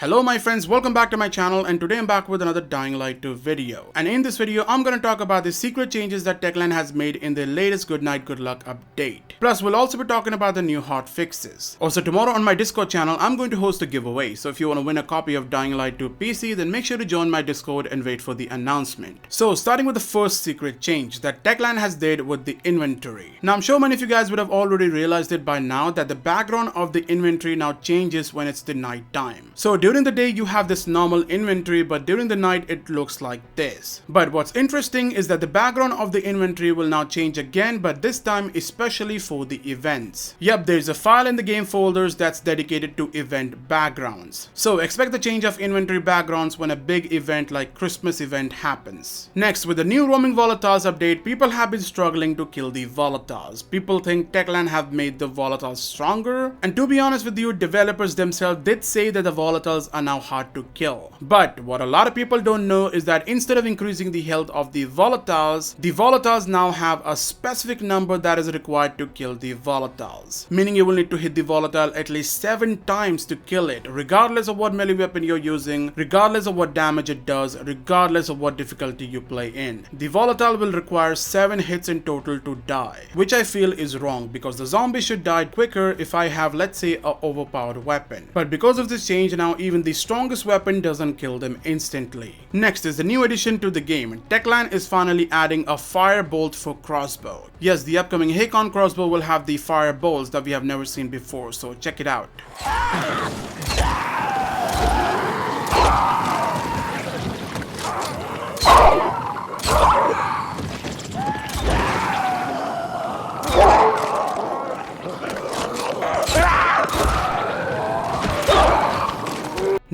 Hello my friends, welcome back to my channel, and today I'm back with another Dying Light 2 video. And in this video, I'm gonna talk about the secret changes that Techland has made in their latest Good Night Good Luck update. Plus, we'll also be talking about the new hot fixes. Also, tomorrow on my Discord channel, I'm going to host a giveaway. So if you want to win a copy of Dying Light 2 PC, then make sure to join my Discord and wait for the announcement. So starting with the first secret change that Techland has did with the inventory. Now I'm sure many of you guys would have already realized it by now that the background of the inventory now changes when it's the night time. So during the day you have this normal inventory, but during the night it looks like this. But what's interesting is that the background of the inventory will now change again, but this time especially for the events. Yep, there's a file in the game folders that's dedicated to event backgrounds. So expect the change of inventory backgrounds when a big event like Christmas event happens. Next, with the new roaming volatiles update, people have been struggling to kill the volatiles. People think Techland have made the volatiles stronger, and to be honest with you, developers themselves did say that the volatiles are now hard to kill. But what a lot of people don't know is that instead of increasing the health of the volatiles now have a specific number that is required to kill the volatiles. Meaning you will need to hit the volatile at least 7 times to kill it, regardless of what melee weapon you're using, regardless of what damage it does, regardless of what difficulty you play in. The volatile will require 7 hits in total to die, which I feel is wrong because the zombie should die quicker if I have, let's say, a overpowered weapon. But because of this change, now even the strongest weapon doesn't kill them instantly. Next is the new addition to the game. Techland is finally adding a firebolt for crossbow. Yes, the upcoming Hakon crossbow will have the fire bolts that we have never seen before, so check it out.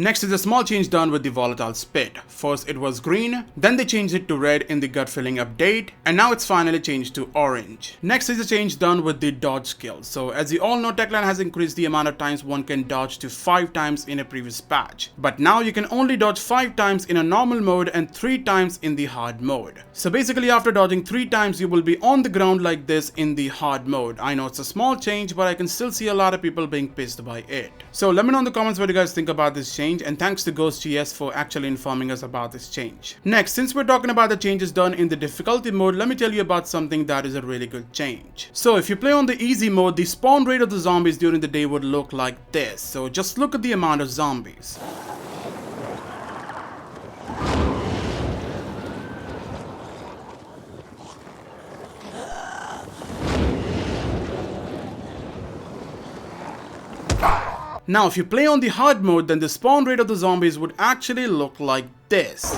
Next is a small change done with the volatile spit. First it was green, then they changed it to red in the gut filling update, and now it's finally changed to orange. Next is a change done with the dodge skill. So as you all know, Techland has increased the amount of times one can dodge to 5 times in a previous patch. But now you can only dodge 5 times in a normal mode and 3 times in the hard mode. So basically after dodging 3 times you will be on the ground like this in the hard mode. I know it's a small change, but I can still see a lot of people being pissed by it. So let me know in the comments what you guys think about this change, and thanks to GhostGS for actually informing us about this change. Next, since we're talking about the changes done in the difficulty mode, let me tell you about something that is a really good change. So if you play on the easy mode, the spawn rate of the zombies during the day would look like this. So just look at the amount of zombies. Now if you play on the hard mode, then the spawn rate of the zombies would actually look like this.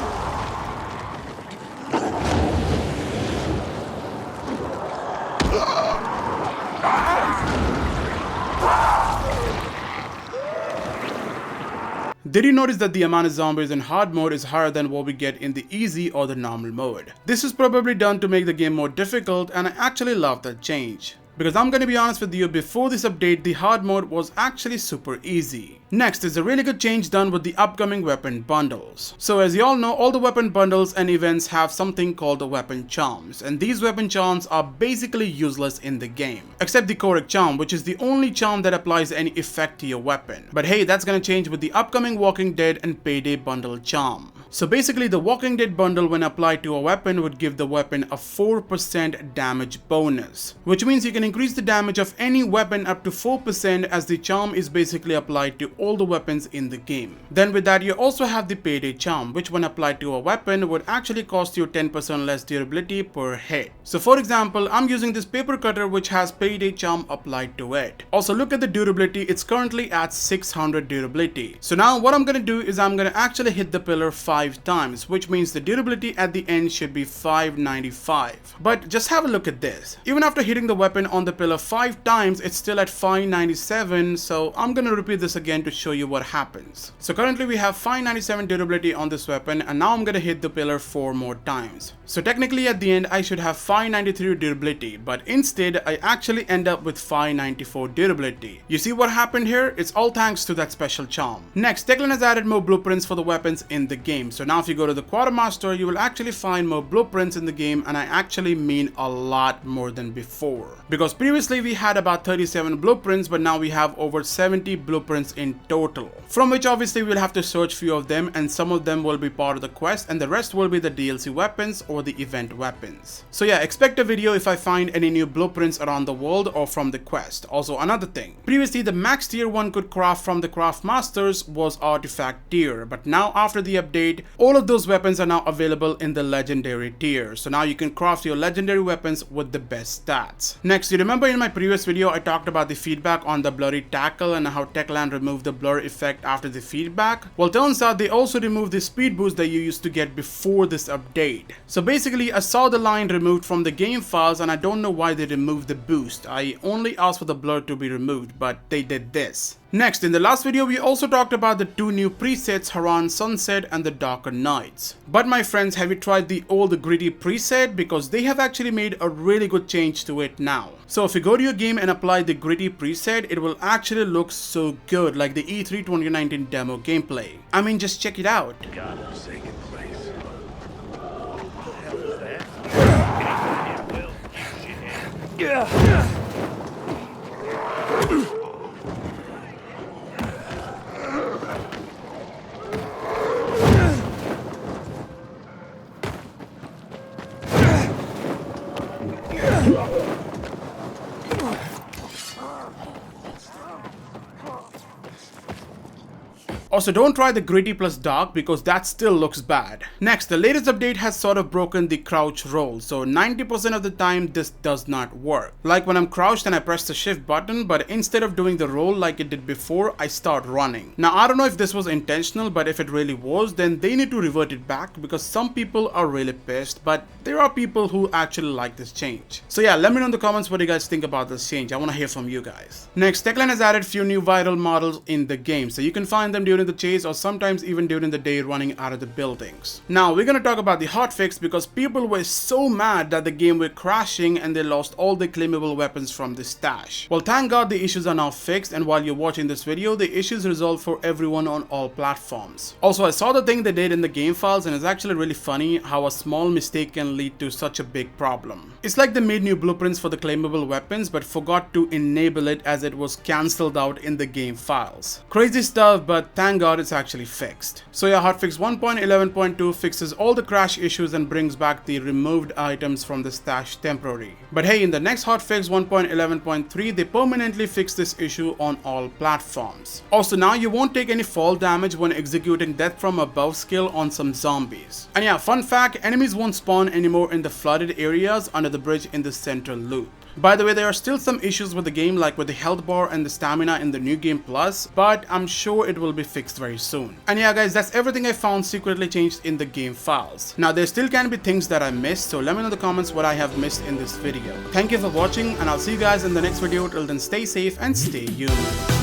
Did you notice that the amount of zombies in hard mode is higher than what we get in the easy or the normal mode? This is probably done to make the game more difficult, and I actually love that change. Because I'm gonna be honest with you, before this update, the hard mode was actually super easy. Next is a really good change done with the upcoming weapon bundles. So as you all know, all the weapon bundles and events have something called the weapon charms, and these weapon charms are basically useless in the game. Except the Korek charm, which is the only charm that applies any effect to your weapon. But hey, that's gonna change with the upcoming Walking Dead and Payday bundle charm. So basically the Walking Dead bundle when applied to a weapon would give the weapon a 4% damage bonus, which means you can increase the damage of any weapon up to 4% as the charm is basically applied to all the weapons in the game. Then with that you also have the Payday charm, which when applied to a weapon would actually cost you 10% less durability per hit. So for example, I'm using this paper cutter which has Payday charm applied to it. Also look at the durability, it's currently at 600 durability. So now what I'm gonna do is I'm gonna actually hit the pillar 5 times, which means the durability at the end should be 595. But just have a look at this. Even after hitting the weapon on the pillar 5 times, it's still at 597, so I'm gonna repeat this again to show you what happens. So currently we have 597 durability on this weapon, and now I'm gonna hit the pillar 4 more times. So technically at the end I should have 593 durability, but instead I actually end up with 594 durability. You see what happened here? It's all thanks to that special charm. Next, Techland has added more blueprints for the weapons in the game. game. So now if you go to the Quartermaster, you will actually find more blueprints in the game, and I actually mean a lot more than before. Because previously we had about 37 blueprints, but now we have over 70 blueprints in total. From which obviously we'll have to search few of them, and some of them will be part of the quest and the rest will be the DLC weapons or the event weapons. So yeah, expect a video if I find any new blueprints around the world or from the quest. Also another thing, previously the max tier one could craft from the craft masters was artifact tier, but now after the update all of those weapons are now available in the legendary tier. So now you can craft your legendary weapons with the best stats. Next, you remember in my previous video I talked about the feedback on the blurry tackle and how Techland removed the blur effect after the feedback. Well, turns out they also removed the speed boost that you used to get before this update. So basically I saw the line removed from the game files and I don't know why they removed the boost. I only asked for the blur to be removed, but they did this. Next, in the last video we also talked about the two new presets, Haran Sunset and the Darker Nights. But my friends, have you tried the old Gritty preset? Because they have actually made a really good change to it now. So if you go to your game and apply the Gritty preset, it will actually look so good, like the E3 2019 demo gameplay. I mean, just check it out. God-forsaken place. What the hell is that? Well, yeah. Also, don't try the Gritty plus Dark because that still looks bad. Next, the latest update has sort of broken the crouch roll, so 90% of the time this does not work. Like when I'm crouched and I press the shift button, but instead of doing the roll like it did before, I start running. Now I don't know if this was intentional, but if it really was, then they need to revert it back because some people are really pissed, but there are people who actually like this change. So yeah, let me know in the comments what you guys think about this change. I want to hear from you guys. Next, Techland has added few new viral models in the game, so you can find them during the chase or sometimes even during the day running out of the buildings. Now we're gonna talk about the hotfix because people were so mad that the game were crashing and they lost all the claimable weapons from the stash. Well, thank God the issues are now fixed, and while you're watching this video, the issues resolved for everyone on all platforms. Also, I saw the thing they did in the game files and it's actually really funny how a small mistake can lead to such a big problem. It's like they made new blueprints for the claimable weapons but forgot to enable it as it was cancelled out in the game files. Crazy stuff, but thank God it's actually fixed. So yeah, hotfix 1.11.2 fixes all the crash issues and brings back the removed items from the stash temporary. But hey, in the next hotfix 1.11.3 they permanently fix this issue on all platforms. Also, now you won't take any fall damage when executing death from above skill on some zombies. And yeah, fun fact, enemies won't spawn anymore in the flooded areas under the bridge in the central loop. By the way, there are still some issues with the game, like with the health bar and the stamina in the new game plus, but I'm sure it will be fixed very soon. And yeah guys, that's everything I found secretly changed in the game files. Now there still can be things that I missed, so let me know in the comments what I have missed in this video. Thank you for watching and I'll see you guys in the next video. Till then, stay safe and stay human.